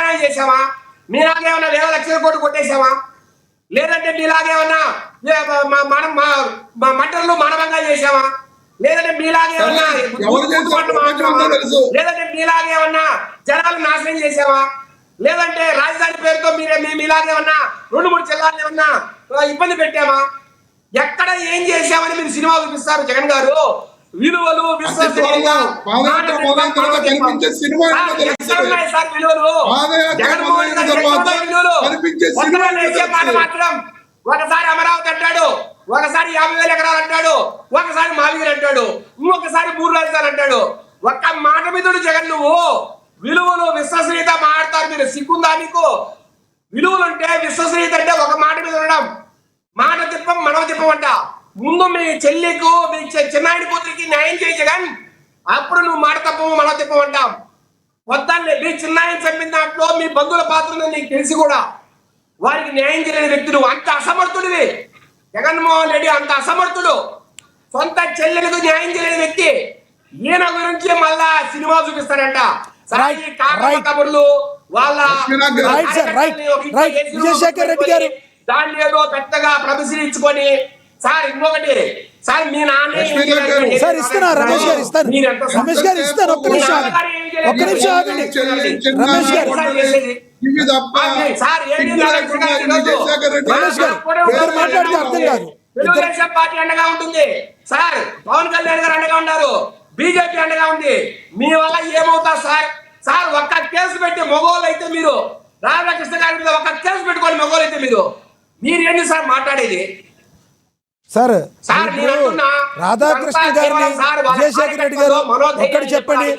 అన్యాయం చేసామా? మీలాగేమన్నా వేల లక్షల కోట్లు కొట్టేసామా? లేదంటే మీలాగేమన్నా మంటలు మానవంగా చేసామా? లేదంటే మీలాగేమన్నా లేదంటే మీలాగేమన్నా జనాలు నాశనం చేసామా? లేదంటే రాజధాని పేరుతో మీలాగేమన్నా 2-3 జిల్లాలు ఏమన్నా ఇబ్బంది పెట్టామా? ఎక్కడ ఏం చేశామని మీరు సినిమా చూపిస్తారు జగన్ గారు? విలువలు విశ్వసనీయత ఒకసారి అమరావతి అంటాడు, ఒకసారి 50,000 ఎకరాలు అంటాడు, ఒకసారి మావిగిరి అంటాడు, ఇంకొకసారి 3 రాజధానులు అంటాడు. ఒక్క మాట మీదుడు జగన్ నువ్వు విలువలు విశ్వసనీయత మాట్లాడతారు. మీరు సిగ్గుందా మీకు? విలువలు అంటే విశ్వసనీయత అంటే ఒక మాట మీద ఉండడం. మాట తిప్పం మనవ తిప్పమంట. ముందు మీ చెల్లికు మీ చిన్నాయన కూతురికి న్యాయం చేయి జగన్, అప్పుడు నువ్వు మాట తప్పము మనవ తిప్పమంటాం. వద్దాన్ని మీ చిన్నాయన చంపిన దాంట్లో మీ బంధువుల పాత్ర నీకు తెలిసి కూడా వారికి న్యాయం చేయలేని వ్యక్తి నువ్వు. అంత అసమర్థుడివి జగన్మోహన్ రెడ్డి, అంత అసమర్థుడు. సొంత చెల్లెలకు న్యాయం చేయలేని వ్యక్తి. ఈయన గురించి మళ్ళా సినిమా చూపిస్తారంట. కబుర్లు వాళ్ళ దాన్ని ఏదో పెద్దగా ప్రదర్శించుకొని సార్ ఇంకొకటి సార్ మీ నాన్న సార్ ఇస్తున్నా రమేష్ గారు ఇస్తాను, రమేష్ గారు ఇస్తాను. ఒక్క నిమిషం ఆగండి రమేష్ గారు. రమేష్ గారు మాట్లాడితే అర్థం కాదు. తెలుగుదేశం పార్టీ అండగా ఉంటుంది సార్, పవన్ కళ్యాణ్ గారు అండగా ఉన్నారు, బీజేపీ అండగా ఉంది. మీ వల్ల ఏమవుతారు సార్? సార్ ఒక్క కేసు పెట్టి మగోళ్ళు అయితే మీరు, రాధాకృష్ణ గారి మీద ఒక్క కేసు పెట్టుకొని మగోళ్ళు అయితే మీరేంటి సార్ మాట్లాడేది? సార్ రాధాకృష్ణ గారిని విజయశేఖర రెడ్డి గారు ఒక్కటి చెప్పండి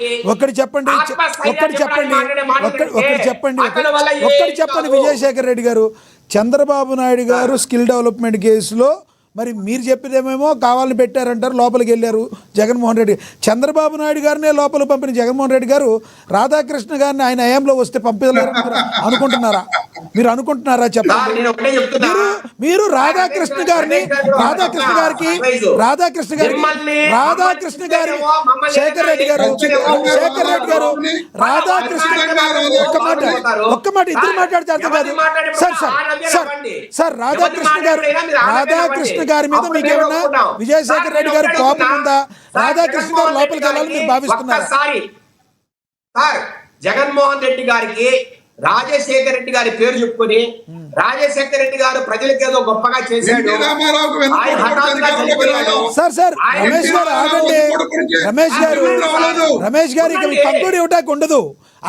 విజయశేఖర రెడ్డి గారు, చంద్రబాబు నాయుడు గారు స్కిల్ డెవలప్మెంట్ కేసులో మరి మీరు చెప్పిదేమేమో కావాలని పెట్టారంటారు, లోపలికి వెళ్ళారు జగన్మోహన్ రెడ్డి. చంద్రబాబు నాయుడు గారినే లోపల పంపిన జగన్మోహన్ రెడ్డి గారు రాధాకృష్ణ గారిని ఆయన హయాంలో వస్తే పంపించారు అనుకుంటున్నారా? మీరు అనుకుంటున్నారా చెప్పండి. మీరు రాధాకృష్ణ గారిని శేఖర్ రెడ్డి గారు రాధాకృష్ణ ఒక్క మాట ఇద్దరు మాట్లాడితే అర్థం కాదు సార్. రాధాకృష్ణ గారి మీద మీకు ఏమన్నా విజయశేఖర్ రెడ్డి గారు కోపం ఉందా? రాధాకృష్ణ గారు లోపలికి వెళ్ళాలని మీరు భావిస్తున్నారా? జగన్మోహన్ రెడ్డి గారికి రాజశేఖర రెడ్డి గారి పేరు చెప్పుకొని రాజశేఖర రెడ్డి గారు ప్రజలకు ఏదో గొప్పగా చేశాడు. సార్ రమేష్ గారు ఆగండి. రమేష్ గారు ఇక మీకు కంక్లూడ్ ఇవ్వడానికి ఉండదు.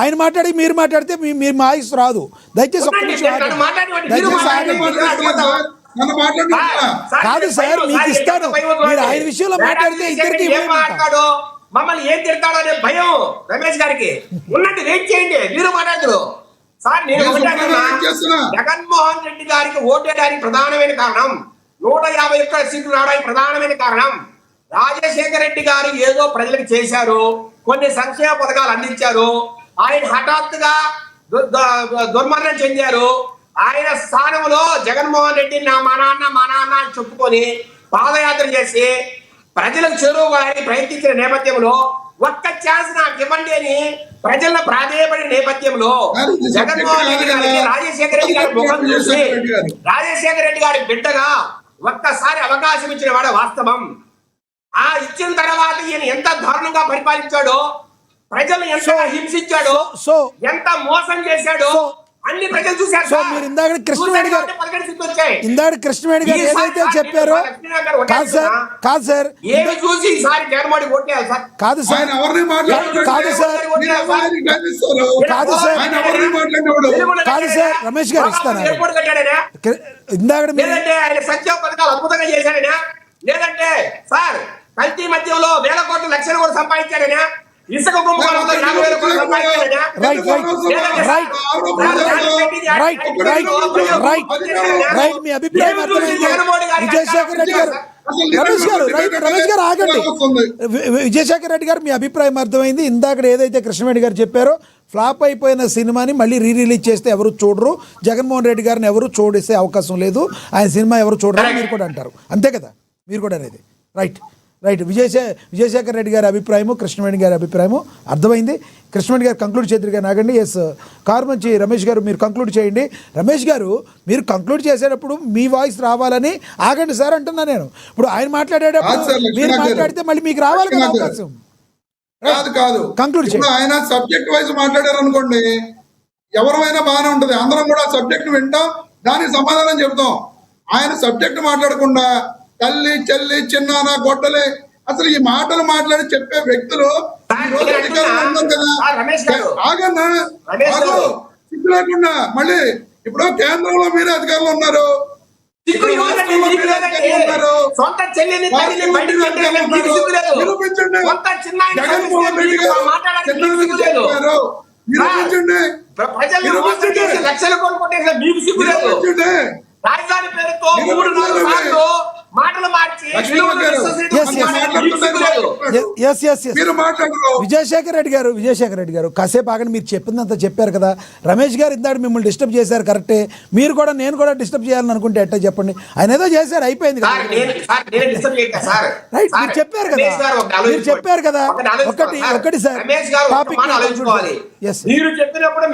ఆయన మాట్లాడి మీరు మాట్లాడితే మీ వాయిస్ రాదు. దయచేసి ఒక్క నిమిషం కాదు సార్, మీకు ఇస్తాను. మీరు ఆయన విషయంలో మాట్లాడితే ఇద్దరికి మమ్మల్ని ఏం తిడతాడో అనే భయం రమేష్ గారికి ఉన్నట్టు వెయిట్ చేయండి. మీరు మాట్లాడరు సార్. నేను జగన్మోహన్ రెడ్డి గారికి ఓటేయడానికి ప్రధానమైన కారణం, 151 సీట్లు రావడానికి ప్రధానమైన కారణం రాజశేఖర రెడ్డి గారు ఏదో ప్రజలకు చేశారు, కొన్ని సంక్షేమ పథకాలు అందించారు. ఆయన హఠాత్తుగా దుర్మరణం చెందారు. ఆయన స్థానంలో జగన్మోహన్ రెడ్డి మా నాన్న అని చెప్పుకొని పాదయాత్ర చేసి ప్రజలకు చేరువడానికి ప్రయత్నించిన నేపథ్యంలో ఒక్క ఛాన్స్ నాకు ఇవ్వండి అని ప్రజలను ప్రాధేయపడిన నేపథ్యంలో జగన్మోహన్ రెడ్డి గారికి రాజశేఖర రెడ్డి గారి ముఖం చూసి రాజశేఖర రెడ్డి గారి బిడ్డగా ఒక్కసారి అవకాశం ఇచ్చిన వాడే వాస్తవం. ఆ ఇచ్చిన తర్వాత ఈయన ఎంత దారుణంగా పరిపాలించాడో, ప్రజలు ఎంత హింసించాడో, ఎంత మోసం చేశాడో అన్ని ప్రజలు చూశారు. సో మీరు ఇందాక కృష్ణవేణి గారు ఏదైతే చెప్పారో కాదు సార్ కాదు సార్ రమేష్ గారు ఇస్తాను. ఇందాక ఆయన సంక్షేమ పథకాలు అద్భుతంగా చేశాడనా, లేదంటే సార్ కల్తీ మధ్యంలో 1,000 కోట్ల లక్షలు కూడా సంపాదించాడనా, ఇసుక మీ అభిప్రాయం అర్థమైంది విజయశేఖర రెడ్డి గారు. రమేష్ గారు ఆగండి. విజయశేఖర రెడ్డి గారు మీ అభిప్రాయం అర్థమైంది. ఇందాక ఏదైతే కృష్ణవేణి గారు చెప్పారో ఫ్లాప్ అయిపోయిన సినిమాని మళ్ళీ రిలీజ్ చేస్తే ఎవరు చూడరు, జగన్మోహన్ రెడ్డి గారిని ఎవరు చూడేసే అవకాశం లేదు, ఆయన సినిమా ఎవరు చూడరు మీరు కూడా అంటారు, అంతే కదా మీరు కూడా అనేది రైట్. రైట్. విజయశేఖర్ రెడ్డి గారి అభిప్రాయము, కృష్ణవేణి గారి అభిప్రాయము అర్థమైంది. కృష్ణవేణి గారు కంక్లూడ్ చేద్దరు నాగండి. ఎస్ కార్మంచి రమేష్ గారు మీరు కంక్లూడ్ చేయండి. రమేష్ గారు మీరు కంక్లూడ్ చేసేటప్పుడు మీ వాయిస్ రావాలని ఆగండి సార్ అంటున్నా నేను. ఇప్పుడు ఆయన మాట్లాడేటప్పుడు మీరు మాట్లాడితే మళ్ళీ మీకు రావాలి కదా అవకాశం. కాదు కంక్లూడ్ చేయండి. ఆయన సబ్జెక్ట్ వైజ్ మాట్లాడారు అనుకోండి, ఎవరైనా బాగానే ఉంటది, అందరం కూడా సబ్జెక్ట్ వింటాం, దానికి సమాధానం చెప్తాం. ఆయన సబ్జెక్ట్ మాట్లాడకుండా తల్లి చెల్లి చిన్నాన గొడ్డలే అసలు ఈ మాటలు మాట్లాడి చెప్పే వ్యక్తులు ఆగన్నా సిగ్గు లేకుండా మళ్ళీ ఇప్పుడు కేంద్రంలో మీరే అధికారులు ఉన్నారు, నిరూపించండి. జగన్మోహన్ రెడ్డి గారు నిరూపించండి. లక్షల రాజధాని పేరుతో 3-4 సార్లు మాటలు మార్చి విజయశేఖర్ రెడ్డి గారు కాసేపు ఆగండి. మీరు చెప్పిందంతా చెప్పారు కదా. రమేష్ గారు ఇందాక మిమ్మల్ని డిస్టర్బ్ చేశారు కరెక్టే. మీరు కూడా నేను కూడా డిస్టర్బ్ చేయాలని అనుకుంటే ఎట్టా చెప్పండి. ఆయన ఏదో చేశారు అయిపోయింది కదా. రైట్ మీరు చెప్పారు కదా. ఒకటి సార్ టాపిక్ మీరు చెప్పినప్పుడు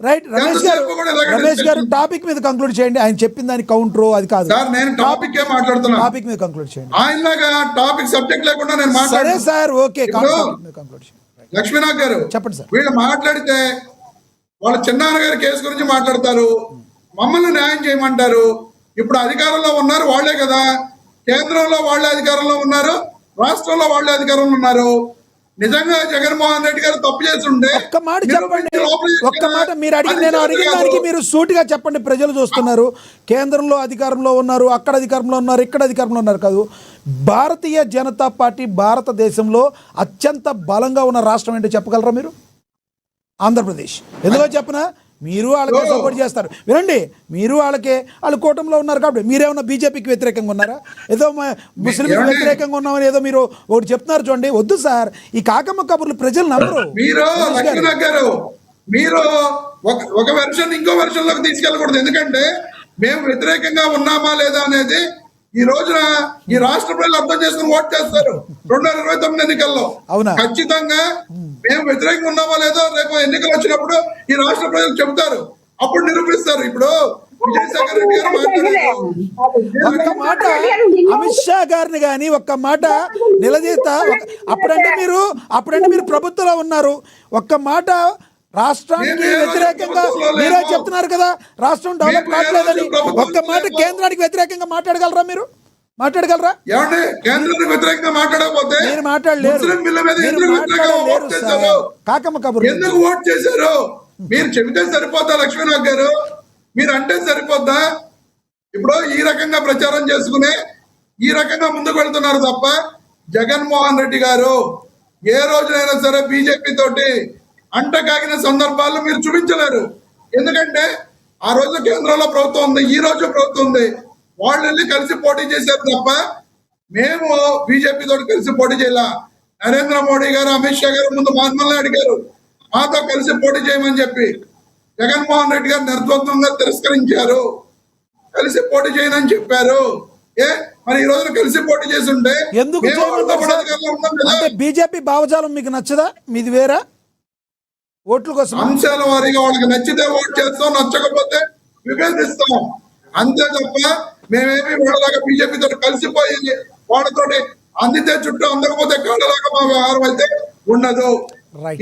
రైట్ రమేష్ గారు టాపిక్ మీద కంక్లూడ్ చేయండి. ఆయన చెప్పిన దానికి కౌంటర్ అది కాదు సార్. నేను టాపిక్ మాట్లాడుతున్నా, టాపిక్ మీద కంక్లూడ్ చేయండి. ఆయనలాగా టాపిక్ సబ్జెక్ట్ లేకుండా నేను సరే సార్ ఓకే లక్ష్మీనాథ్ గారు చెప్పండి సార్. వీళ్ళు మాట్లాడితే వాళ్ళ చిన్నాన్న గారి కేసు గురించి మాట్లాడతారు, మమ్మల్ని న్యాయం చేయమంటారు. ఇప్పుడు అధికారంలో ఉన్నారు వాళ్లే కదా, కేంద్రంలో వాళ్ళే అధికారంలో ఉన్నారు, రాష్ట్రంలో వాళ్ళే అధికారంలో ఉన్నారు. నిజంగా జగన్మోహన్ రెడ్డి గారు తప్పు చేస్తుండే ఒక్క మాట చెప్పండి. ఒక్క మాట మీరు అడిగిన నేను అడిగిన దానికి మీరు సూటిగా చెప్పండి. ప్రజలు చూస్తున్నారు, కేంద్రంలో అధికారంలో ఉన్నారు, అక్కడ అధికారంలో ఉన్నారు, ఇక్కడ అధికారంలో ఉన్నారు కాదు. భారతీయ జనతా పార్టీ భారతదేశంలో అత్యంత బలంగా ఉన్న రాష్ట్రం ఏంటో చెప్పగలరా మీరు? ఆంధ్రప్రదేశ్. ఎందుకో చెప్పనా, మీరు వాళ్ళకే సపోర్ట్ చేస్తారు. వినండి, మీరు వాళ్ళు కూటమిలో ఉన్నారు కాబట్టి మీరేమన్నా బీజేపీకి వ్యతిరేకంగా ఉన్నారా? ఏదో ముస్లింకి వ్యతిరేకంగా ఉన్నామని ఏదో మీరు ఒకటి చెప్తున్నారు చూడండి. వద్దు సార్, ఈ కాకమ్మ కబుర్లు ప్రజలు నమ్మరు. మీరు ఒక వెర్షన్ ఇంకో వెర్షన్ లోకి తీసుకెళ్ళకూడదు. ఎందుకంటే మేము వ్యతిరేకంగా ఉన్నామా లేదా అనేది ఈ రోజున ఈ రాష్ట్ర ప్రజలు అర్థం చేసుకుని ఓట్ చేస్తారు 2029 ఎన్నికల్లో. అవునా? ఖచ్చితంగా మేము వ్యతిరేకంగా ఉన్నామా లేదో రేపు ఎన్నికలు వచ్చినప్పుడు ఈ రాష్ట్ర ప్రజలు చెబుతారు, అప్పుడు నిరూపిస్తారు. ఇప్పుడు విజయశేఖర్ రెడ్డి గారు ఒక్క మాట అమిత్ షా గారిని కానీ ఒక్క మాట నిలదీత. అప్పుడంటే మీరు ప్రభుత్వంలో ఉన్నారు. ఒక్క మాట రాష్ట్రానికి వ్యతిరేకంగా మీరే చెప్తున్నారు కదా, రాష్ట్రం డెవలప్ కావట్లేదని. ఒక్క మాట కేంద్రానికి వ్యతిరేకంగా మాట్లాడగలరా మీరు? మాట్లాడగలరా? కేంద్రానికి వ్యతిరేకంగా మాట్లాడకపోతే మీరు మాట్లాడలేరు. కాకమ్మ కబుర్లు ఎందుకు ఓట్ చేశారు? మీరు చెబితే సరిపోద్దా లక్ష్మీనాథ్ గారు? మీరు అంటే సరిపోద్దా? ఇప్పుడు ఈ రకంగా ప్రచారం చేసుకుని ఈ రకంగా ముందుకు వెళ్తున్నారు తప్ప జగన్మోహన్ రెడ్డి గారు ఏ రోజునైనా సరే బీజేపీ తోటి అంటకాగిన సందర్భాల్లో మీరు చూపించలేరు. ఎందుకంటే ఆ రోజు కేంద్రంలో ప్రభుత్వం ఉంది, ఈ రోజు ప్రభుత్వం ఉంది. వాళ్ళు వెళ్ళి కలిసి పోటీ చేశారు తప్ప మేము బీజేపీ తోటి కలిసి పోటీ చేయాల. నరేంద్ర మోడీ గారు, అమిత్ షా గారు ముందు మమ్మల్ని అడిగారు మాతో కలిసి పోటీ చేయమని చెప్పి. జగన్మోహన్ రెడ్డి గారు నిర్ద్వంద్వంగా తిరస్కరించారు, కలిసి పోటీ చేయనని చెప్పారు. మరి ఈ రోజున కలిసి పోటీ చేసి ఉంటే ఎందుకు బీజేపీ భావజాలం మీకు నచ్చదా? మీది వేరా? ఓట్ల కోసం అంశాల వారీగా వాళ్ళకి నచ్చితే ఓట్ చేస్తాం, నచ్చకపోతే విభేదిస్తాం. అంతే తప్ప మేమేమి వాళ్ళలాగా బీజేపీ తోటి కలిసిపోయి వాళ్ళతోటి అందితే చుట్టూ అందకపోతే కాళ్ళలాగా మా వ్యవహారం అయితే ఉండదు.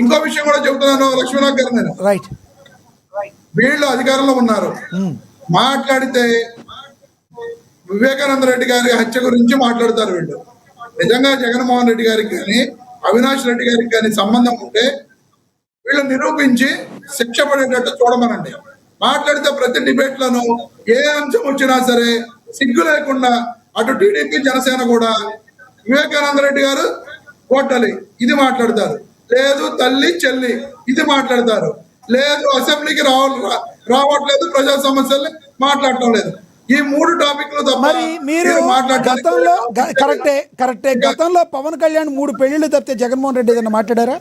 ఇంకో విషయం కూడా చెబుతున్నాను లక్ష్మీనాథ్ గారు, నేను వీళ్ళు అధికారంలో ఉన్నారు, మాట్లాడితే వివేకానంద రెడ్డి గారి హత్య గురించి మాట్లాడతారు వీళ్ళు. నిజంగా జగన్మోహన్ రెడ్డి గారికి కానీ అవినాష్ రెడ్డి గారికి కానీ సంబంధం ఉంటే వీళ్ళు నిరూపించి శిక్ష పడేటట్టు చూడమనండి. మాట్లాడితే ప్రతి డిబేట్ లోనూ ఏ అంశం వచ్చినా సరే సిగ్గు లేకుండా అటు టీడీపీ జనసేన కూడా వివేకానంద రెడ్డి గారు కోటలి ఇది మాట్లాడతారు, లేదు తల్లి చెల్లి ఇది మాట్లాడతారు, లేదు అసెంబ్లీకి రావట్లేదు, ప్రజా సమస్యల్ని మాట్లాడటం లేదు. ఈ 3 టాపిక్లు తప్ప మరి మీరు గతంలో కరెక్టే గతంలో పవన్ కళ్యాణ్ 3 పెళ్లిళ్ళు తప్పితే జగన్మోహన్ రెడ్డి ఏదైనా మాట్లాడారా?